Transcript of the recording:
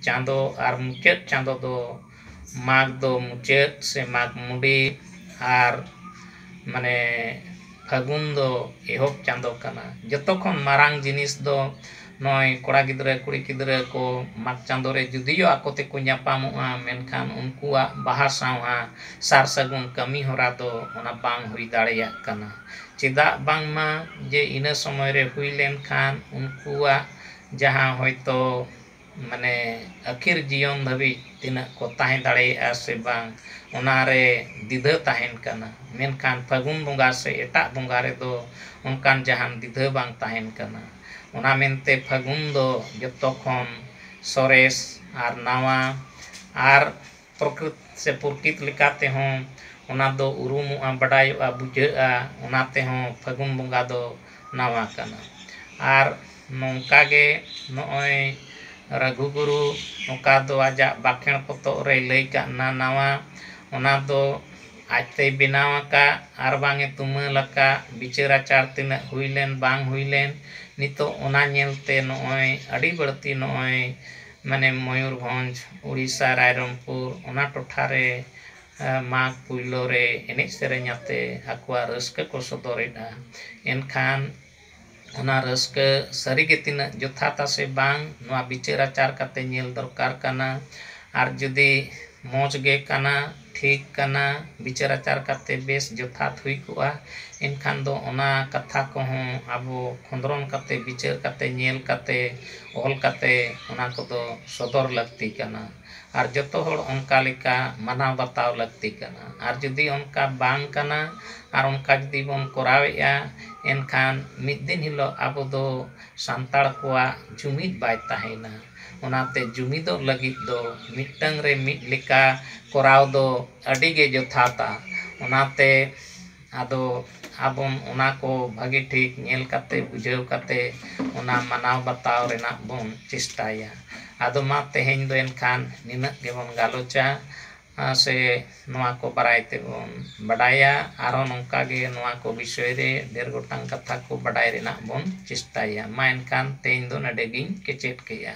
चांदो और मुचाद चांदो दो माघ दो मुचाद से माघ मुडी और माने फागुन दो एहब चांदो कना जतो खन मारांग जिनिस दो नय कोड़ा गिद्रा कुड़ी गिद्रा को माघ चांदो रे जुदियो आको ते को ᱧᱟᱯᱟᱢᱚᱜᱼᱟ मेनखान उनकुआ बाहा सावा सार सगुन कमी होरा दो ओना बांग हुई दाड़ेया कना चेदा बांगमा जे इना समय रे हुई लेनखान उनकुआ जहां होयतो माने आखिर जीवन धबी तिना को ताहे दाड़ेया से बांग ओनारे दिधा ताहेन कना मेनखान फागुन बंगा से एटा बंगा रे दो उनकान जहां दिधा बांग ताहेन कना ओना मेनते फागुन दो जतो खन सरेस आर नावा आर प्रकृति से पुरकित लिकाते हों ओना दो उरुमुआ बडायोआ बुझाआ ओनाते हों फागुन बंगा दो नावा कना आर नोंकागे नोय रघुगुरु नोका दो आजा बाखेण पतो रे लई काना नावा ओना दो आजते बनावका आर बांगे तुमलका विचार आचार तिना हुईलेन बांग हुईलेन नितो ओना नेलते नोय अड़ी बड़ती नोय माने मयूरभंज उड़ीसा रायरंगपुर ओना टोठा रे माघ पुइलो रे एनेज सेरेኛते आकुआ रस्क को सदरेदा एनखान ओना रस्क सरीगे तिना जथाता से बांग नोआ विचार आचार काते नेल दरकार कना आर जुदी मौज गे कना ठीक कना विचार आचार काते बेस जथात हुई कुआ एनखान दो ओना कथा को हों आबो खंदरन काते विचार काते नेल काते ओल काते ओना को दो सदर लगती कना आर जतो होड़ उनका लेका मानाव बताव लगती कना आर जुदी उनका बांग कना आर उनका जुदी बन कोरावेया एनखान मिद दिन हिलो आबो दो सांताड़ कोआ जुमिद बाय ताहेना ओनाते जुमिदो लगित दो मिटंग रे मिद लेका कोराव दो अडिगे जथाता ओनाते आदो आबोन ओना को भागी ठीक नेल काते बुझाव काते ओना मानाव बताव रेना बोन चेष्टाया आदो मा तेहेñ दो एनखान निना गेबोन गालोचा से नोआ को बरायते बोन बडाया आरो नोंका गे नोआ को विषय रे ढेर गोटांग कथा को बडाय रेना बोन चेष्टाया मा एनखान तेहेñ दो नडेगिñ केचेट केया।